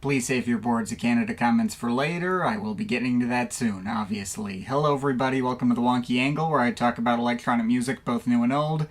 Please save your Boards of Canada comments for later. I will be getting to that soon, obviously. Hello everybody, welcome to the Wonky Angle, where I talk about electronic music, both new and old.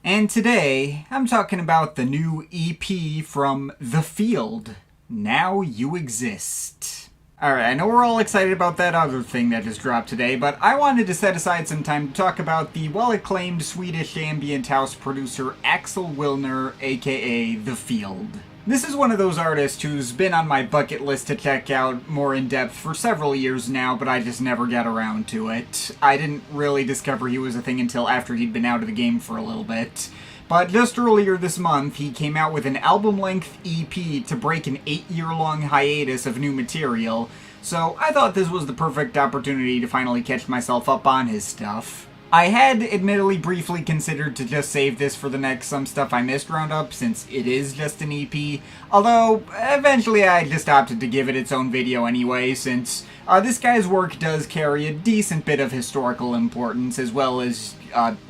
And today, I'm talking about the new EP from The Field, Now You Exist. Alright, I know we're all excited about that other thing that just dropped today, but I wanted to set aside some time to talk about the well-acclaimed Swedish ambient house producer Axel Willner, aka The Field. This is one of those artists who's been on my bucket list to check out more in depth for several years now, but I just never got around to it. I didn't really discover he was a thing until after he'd been out of the game for a little bit. But just earlier this month, he came out with an album-length EP to break an 8-year-long hiatus of new material, so I thought this was the perfect opportunity to finally catch myself up on his stuff. I had admittedly briefly considered to just save this for the next Some Stuff I Missed roundup, since it is just an EP, although eventually I just opted to give it its own video anyway, since this guy's work does carry a decent bit of historical importance, as well as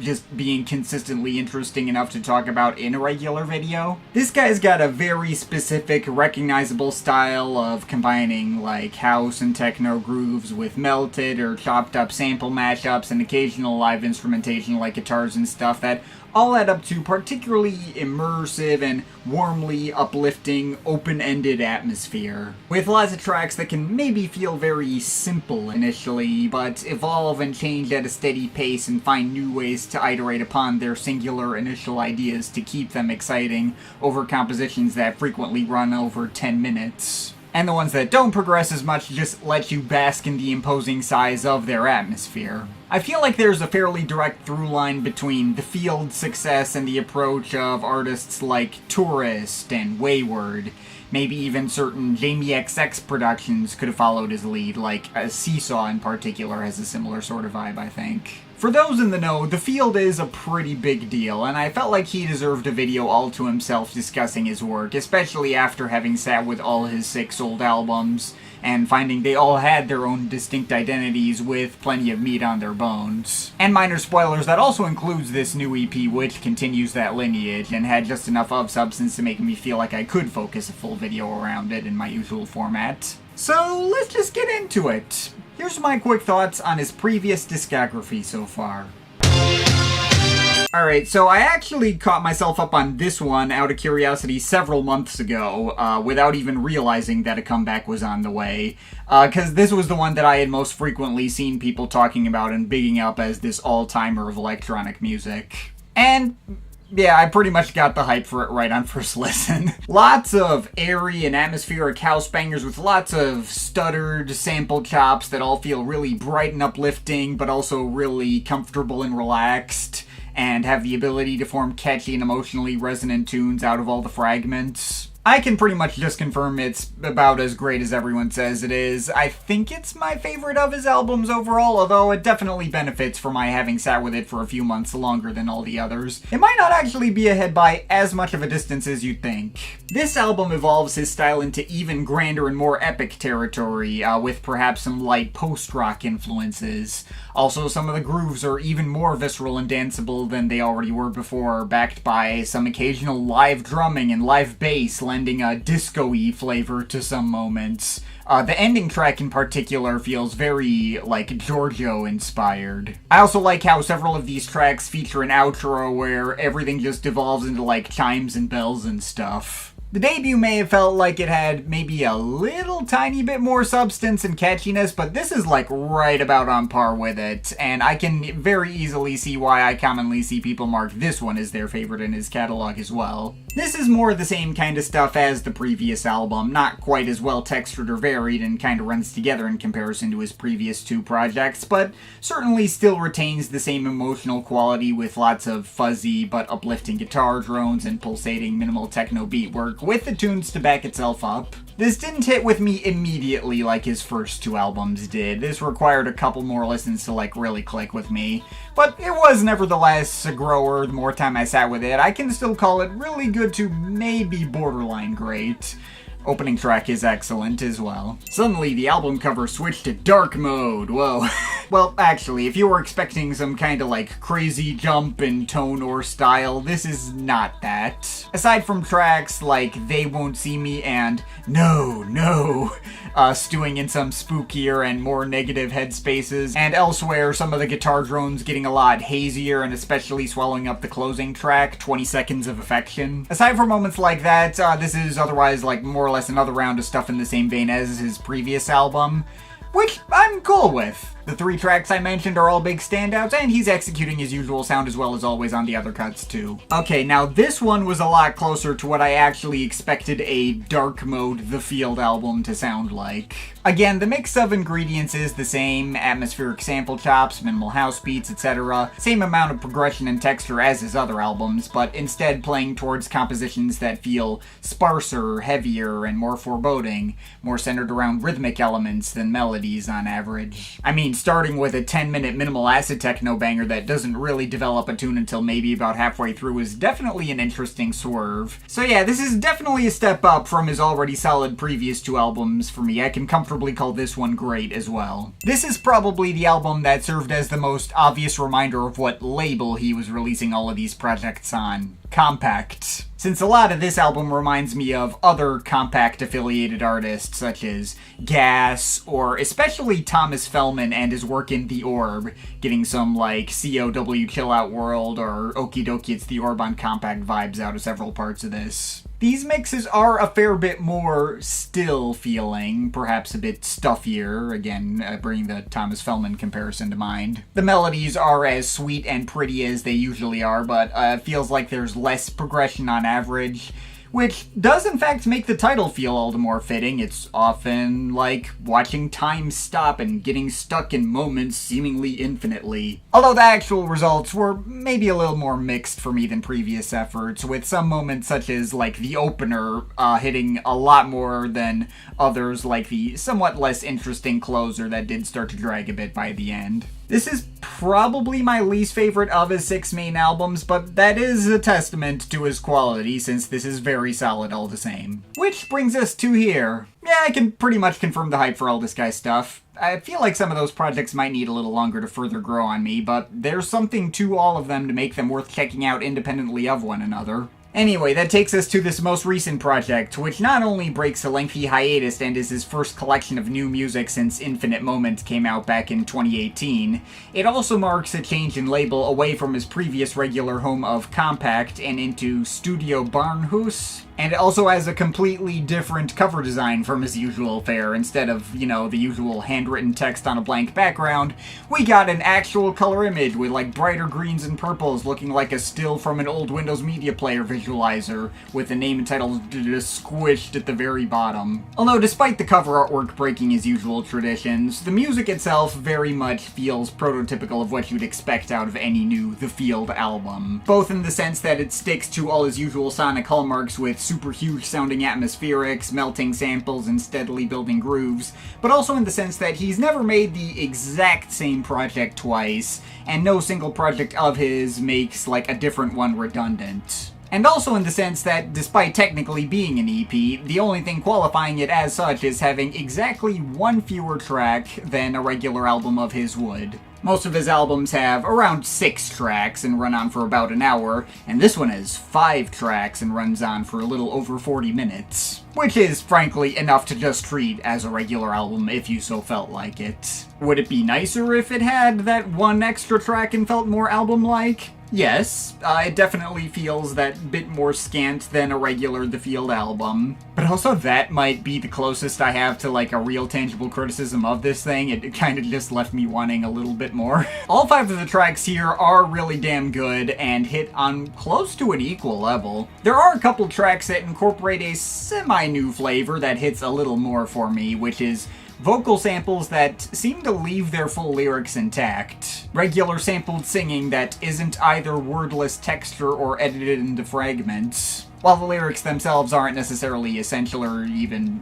just being consistently interesting enough to talk about in a regular video. This guy's got a very specific, recognizable style of combining, like, house and techno grooves with melted or chopped up sample mashups and occasional live instrumentation like guitars and stuff that all add up to particularly immersive and warmly uplifting, open-ended atmosphere. With lots of tracks that can maybe feel very simple initially, but evolve and change at a steady pace and find new ways to iterate upon their singular initial ideas to keep them exciting over compositions that frequently run over 10 minutes. And the ones that don't progress as much just let you bask in the imposing size of their atmosphere. I feel like there's a fairly direct through line between The Field's success and the approach of artists like Tourist and Wayward. Maybe even certain Jamie XX productions could have followed his lead, like Seesaw in particular has a similar sort of vibe, I think. For those in the know, The Field is a pretty big deal, and I felt like he deserved a video all to himself discussing his work, especially after having sat with all his 6 old albums, and finding they all had their own distinct identities with plenty of meat on their bones. And minor spoilers, that also includes this new EP, which continues that lineage, and had just enough of substance to make me feel like I could focus a full video around it in my usual format. So let's just get into it. Here's my quick thoughts on his previous discography so far. Alright, so I actually caught myself up on this one out of curiosity several months ago, without even realizing that a comeback was on the way, because this was the one that I had most frequently seen people talking about and bigging up as this all-timer of electronic music. And yeah, I pretty much got the hype for it right on first listen. Lots of airy and atmospheric house bangers with lots of stuttered sample chops that all feel really bright and uplifting, but also really comfortable and relaxed, and have the ability to form catchy and emotionally resonant tunes out of all the fragments. I can pretty much just confirm it's about as great as everyone says it is. I think it's my favorite of his albums overall, although it definitely benefits from my having sat with it for a few months longer than all the others. It might not actually be ahead by as much of a distance as you'd think. This album evolves his style into even grander and more epic territory, with perhaps some light post-rock influences. Also, some of the grooves are even more visceral and danceable than they already were before, backed by some occasional live drumming and live bass, lending a disco-y flavor to some moments. The ending track in particular feels very, like, Giorgio-inspired. I also like how several of these tracks feature an outro where everything just devolves into, like, chimes and bells and stuff. The debut may have felt like it had maybe a little tiny bit more substance and catchiness, but this is like right about on par with it, and I can very easily see why I commonly see people mark this one as their favorite in his catalog as well. This is more the same kind of stuff as the previous album, not quite as well textured or varied, and kind of runs together in comparison to his previous 2 projects, but certainly still retains the same emotional quality with lots of fuzzy but uplifting guitar drones and pulsating minimal techno beat work, with the tunes to back itself up. This didn't hit with me immediately like his first 2 albums did. This required a couple more listens to like really click with me, but it was nevertheless a grower the more time I sat with it. I can still call it really good to maybe borderline great. Opening track is excellent as well. Suddenly the album cover switched to dark mode, whoa. Well, actually, if you were expecting some kind of like crazy jump in tone or style, this is not that. Aside from tracks like They Won't See Me and No, No, stewing in some spookier and more negative headspaces, and elsewhere some of the guitar drones getting a lot hazier and especially swallowing up the closing track, 20 Seconds of Affection. Aside from moments like that, this is otherwise like more or less another round of stuff in the same vein as his previous album, which I'm cool with. The 3 tracks I mentioned are all big standouts, and he's executing his usual sound as well as always on the other cuts too. Okay, now this one was a lot closer to what I actually expected a Dark Mode The Field album to sound like. Again, the mix of ingredients is the same: atmospheric sample chops, minimal house beats, etc. Same amount of progression and texture as his other albums, but instead playing towards compositions that feel sparser, heavier, and more foreboding, more centered around rhythmic elements than melodies on average. I mean, starting with a 10-minute minimal acid techno banger that doesn't really develop a tune until maybe about halfway through is definitely an interesting swerve. So yeah, this is definitely a step up from his already solid previous 2 albums for me. I can comfortably call this one great as well. This is probably the album that served as the most obvious reminder of what label he was releasing all of these projects on: Compact. Since a lot of this album reminds me of other Compact-affiliated artists such as Gas, or especially Thomas Fellman and his work in The Orb, getting some like COW Chill Out World or Okie Dokie It's The Orb on Compact vibes out of several parts of this. These mixes are a fair bit more still feeling, perhaps a bit stuffier, again, bringing the Thomas Fellman comparison to mind. The melodies are as sweet and pretty as they usually are, but it feels like there's less progression on average, which does in fact make the title feel all the more fitting. It's often like watching time stop and getting stuck in moments seemingly infinitely. Although the actual results were maybe a little more mixed for me than previous efforts, with some moments such as like the opener hitting a lot more than others, like the somewhat less interesting closer that did start to drag a bit by the end. This is probably my least favorite of his 6 main albums, but that is a testament to his quality, since this is very solid all the same. Which brings us to here. Yeah, I can pretty much confirm the hype for all this guy's stuff. I feel like some of those projects might need a little longer to further grow on me, but there's something to all of them to make them worth checking out independently of one another. Anyway, that takes us to this most recent project, which not only breaks a lengthy hiatus and is his first collection of new music since Infinite Moment came out back in 2018, it also marks a change in label away from his previous regular home of Compact and into Studio Barnhus. And it also has a completely different cover design from his usual fare. Instead of, the usual handwritten text on a blank background, we got an actual color image with like brighter greens and purples looking like a still from an old Windows Media Player visualizer, with the name and title just squished at the very bottom. Although despite the cover artwork breaking his usual traditions, the music itself very much feels prototypical of what you'd expect out of any new The Field album. Both in the sense that it sticks to all his usual sonic hallmarks with super huge sounding atmospherics, melting samples, and steadily building grooves, but also in the sense that he's never made the exact same project twice, and no single project of his makes like a different one redundant. And also in the sense that, despite technically being an EP, the only thing qualifying it as such is having exactly 1 fewer track than a regular album of his would. Most of his albums have around 6 tracks and run on for about an hour, and this one has 5 tracks and runs on for a little over 40 minutes. Which is, frankly, enough to just treat as a regular album if you so felt like it. Would it be nicer if it had that 1 extra track and felt more album-like? Yes, it definitely feels that bit more scant than a regular The Field album. But also that might be the closest I have to like a real tangible criticism of this thing. It kind of just left me wanting a little bit more. All 5 of the tracks here are really damn good and hit on close to an equal level. There are a couple tracks that incorporate a semi-new flavor that hits a little more for me, which is vocal samples that seem to leave their full lyrics intact. Regular sampled singing that isn't either wordless texture or edited into fragments. While the lyrics themselves aren't necessarily essential or even,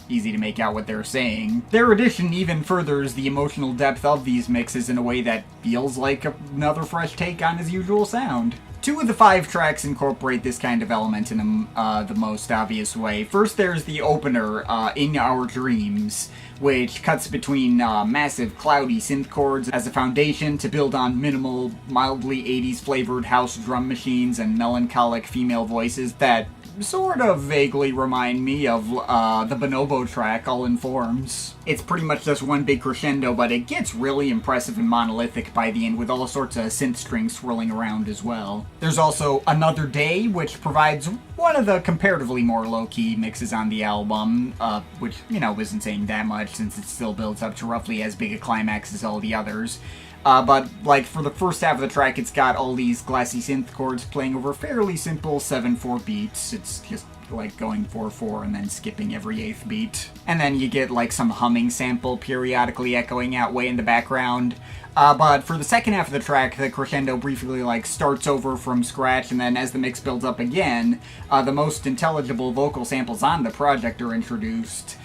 easy to make out what they're saying, their addition even furthers the emotional depth of these mixes in a way that feels like another fresh take on his usual sound. Two of the 5 tracks incorporate this kind of element in the most obvious way. First, there's the opener, In Our Dreams, which cuts between massive cloudy synth chords as a foundation to build on minimal, mildly 80s flavored house drum machines and melancholic female voices that sort of vaguely remind me of the Bonobo track, All in Forms. It's pretty much just one big crescendo, but it gets really impressive and monolithic by the end with all sorts of synth strings swirling around as well. There's also Another Day, which provides one of the comparatively more low-key mixes on the album, which, isn't saying that much since it still builds up to roughly as big a climax as all the others. But, for the first half of the track, it's got all these glassy synth chords playing over fairly simple 7/4 beats. It's just, going 4/4 and then skipping every 8th beat. And then you get, some humming sample periodically echoing out way in the background. But for the second half of the track, the crescendo briefly, starts over from scratch, and then as the mix builds up again, the most intelligible vocal samples on the project are introduced.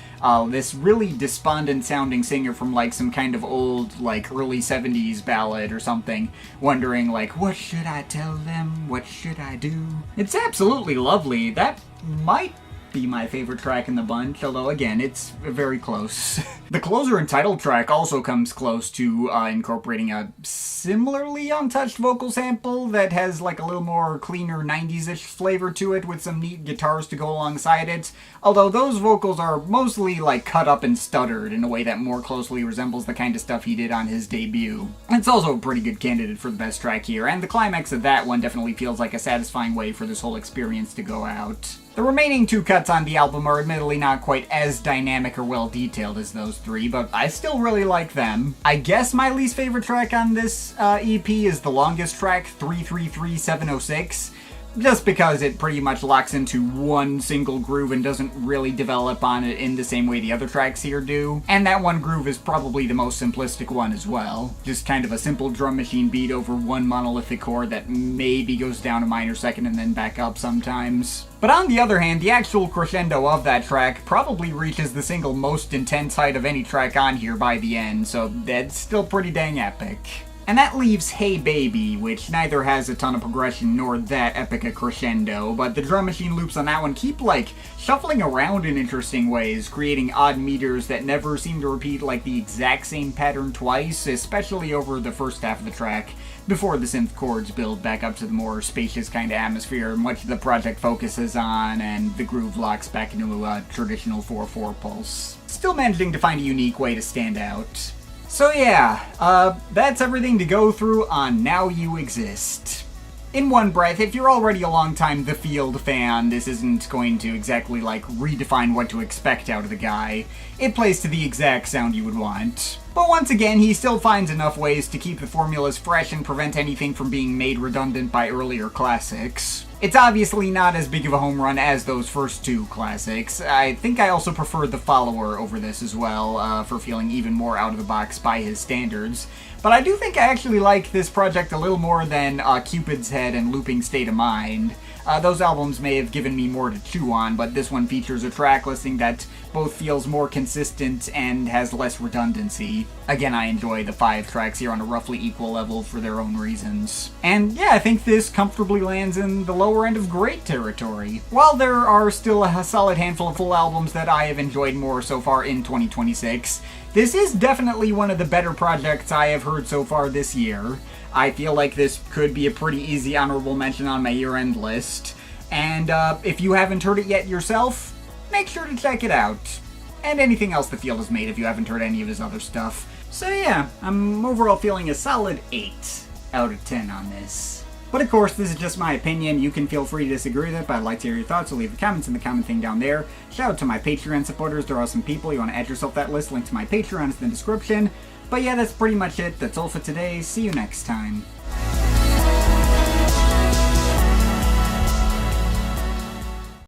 This really despondent-sounding singer from, some kind of old, early 70s ballad or something, wondering, what should I tell them? What should I do? It's absolutely lovely. That might be my favorite track in the bunch, although, again, it's very close. The closer and title track also comes close to incorporating a similarly untouched vocal sample that has, a little more cleaner 90s-ish flavor to it with some neat guitars to go alongside it, although those vocals are mostly, cut up and stuttered in a way that more closely resembles the kind of stuff he did on his debut. It's also a pretty good candidate for the best track here, and the climax of that one definitely feels like a satisfying way for this whole experience to go out. The remaining 2 cuts on the album are admittedly not quite as dynamic or well detailed as those 3, but I still really like them. I guess my least favorite track on this EP is the longest track, 333706, just because it pretty much locks into one single groove and doesn't really develop on it in the same way the other tracks here do. And that one groove is probably the most simplistic one as well. Just kind of a simple drum machine beat over one monolithic chord that maybe goes down a minor second and then back up sometimes. But on the other hand, the actual crescendo of that track probably reaches the single most intense height of any track on here by the end, so that's still pretty dang epic. And that leaves Hey Baby, which neither has a ton of progression nor that epic a crescendo, but the drum machine loops on that one keep, shuffling around in interesting ways, creating odd meters that never seem to repeat, the exact same pattern twice, especially over the first half of the track, before the synth chords build back up to the more spacious kind of atmosphere much the project focuses on, and the groove locks back into a traditional 4/4 pulse. Still managing to find a unique way to stand out. So yeah, that's everything to go through on Now You Exist. In one breath, if you're already a long-time The Field fan, this isn't going to exactly, redefine what to expect out of the guy. It plays to the exact sound you would want. But once again, he still finds enough ways to keep the formulas fresh and prevent anything from being made redundant by earlier classics. It's obviously not as big of a home run as those first 2 classics. I think I also prefer The Follower over this as well, for feeling even more out of the box by his standards. But I do think I actually like this project a little more than Cupid's Head and Looping State of Mind. Those albums may have given me more to chew on, but this one features a track listing that both feels more consistent and has less redundancy. Again, I enjoy the 5 tracks here on a roughly equal level for their own reasons. And yeah, I think this comfortably lands in the lower end of great territory. While there are still a solid handful of full albums that I have enjoyed more so far in 2026, this is definitely one of the better projects I have heard so far this year. I feel like this could be a pretty easy honorable mention on my year-end list. And if you haven't heard it yet yourself, make sure to check it out. And anything else The Field has made if you haven't heard any of his other stuff. So yeah, I'm overall feeling a solid 8 out of 10 on this. But of course, this is just my opinion. You can feel free to disagree with it, but I'd like to hear your thoughts, so leave the comments in the comment thing down there. Shout out to my Patreon supporters. There are some people. You want to add yourself to that list. Link to my Patreon is in the description. But yeah, that's pretty much it. That's all for today. See you next time.